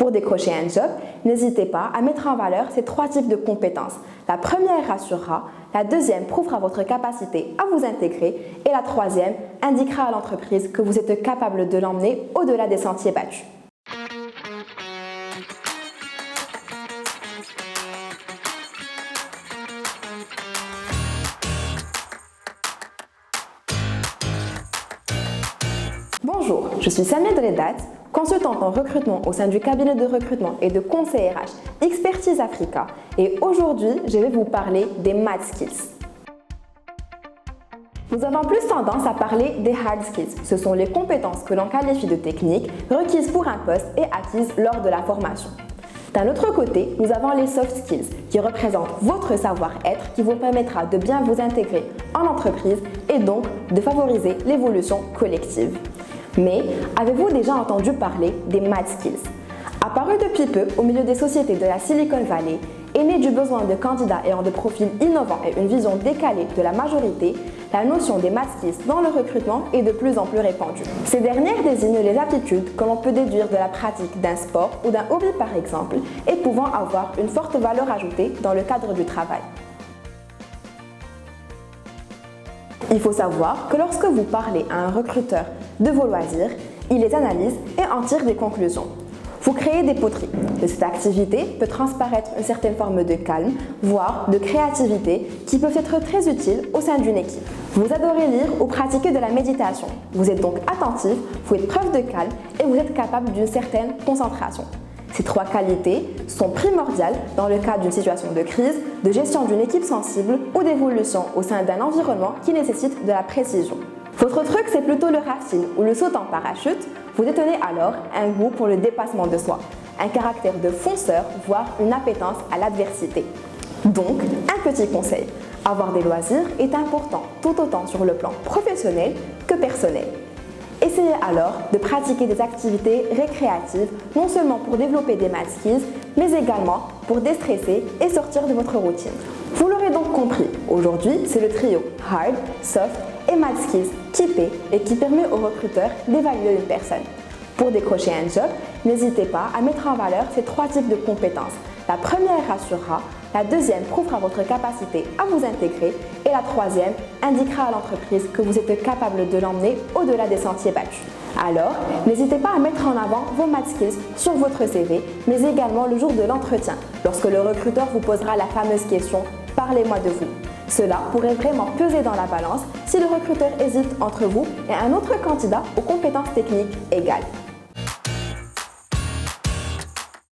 Pour décrocher un job, n'hésitez pas à mettre en valeur ces 3 types de compétences. La première rassurera, la deuxième prouvera votre capacité à vous intégrer et la troisième indiquera à l'entreprise que vous êtes capable de l'emmener au-delà des sentiers battus. Bonjour, je suis Samia Doledat, consultante en recrutement au sein du cabinet de recrutement et de conseil RH Expertise Africa et aujourd'hui, je vais vous parler des Mad Skills. Nous avons plus tendance à parler des Hard Skills. Ce sont les compétences que l'on qualifie de techniques, requises pour un poste et acquises lors de la formation. D'un autre côté, nous avons les soft skills qui représentent votre savoir-être qui vous permettra de bien vous intégrer en entreprise et donc de favoriser l'évolution collective. Mais avez-vous déjà entendu parler des Mad Skills? Apparu depuis peu au milieu des sociétés de la Silicon Valley et né du besoin de candidats ayant des profils innovants et une vision décalée de la majorité, la notion des Mad Skills dans le recrutement est de plus en plus répandue. Ces dernières désignent les aptitudes que l'on peut déduire de la pratique d'un sport ou d'un hobby par exemple et pouvant avoir une forte valeur ajoutée dans le cadre du travail. Il faut savoir que lorsque vous parlez à un recruteur de vos loisirs, il les analyse et en tire des conclusions. Vous créez des poteries. De cette activité peut transparaître une certaine forme de calme, voire de créativité qui peuvent être très utiles au sein d'une équipe. Vous adorez lire ou pratiquer de la méditation. Vous êtes donc attentif, vous faites preuve de calme et vous êtes capable d'une certaine concentration. Ces 3 qualités sont primordiales dans le cadre d'une situation de crise, de gestion d'une équipe sensible ou d'évolution au sein d'un environnement qui nécessite de la précision. Votre truc, c'est plutôt le rafting ou le saut en parachute. Vous détenez alors un goût pour le dépassement de soi, un caractère de fonceur, voire une appétence à l'adversité. Donc, un petit conseil, avoir des loisirs est important tout autant sur le plan professionnel que personnel. Essayez alors de pratiquer des activités récréatives, non seulement pour développer des Mad Skills, mais également pour déstresser et sortir de votre routine. Vous l'aurez donc compris, aujourd'hui c'est le trio Hard, Soft et Mad Skills qui paie et qui permet aux recruteurs d'évaluer une personne. Pour décrocher un job, n'hésitez pas à mettre en valeur ces 3 types de compétences. La première rassurera, la deuxième prouvera votre capacité à vous intégrer et la troisième indiquera à l'entreprise que vous êtes capable de l'emmener au-delà des sentiers battus. Alors, n'hésitez pas à mettre en avant vos Mad Skills sur votre CV, mais également le jour de l'entretien, lorsque le recruteur vous posera la fameuse question « Parlez-moi de vous ». Cela pourrait vraiment peser dans la balance si le recruteur hésite entre vous et un autre candidat aux compétences techniques égales.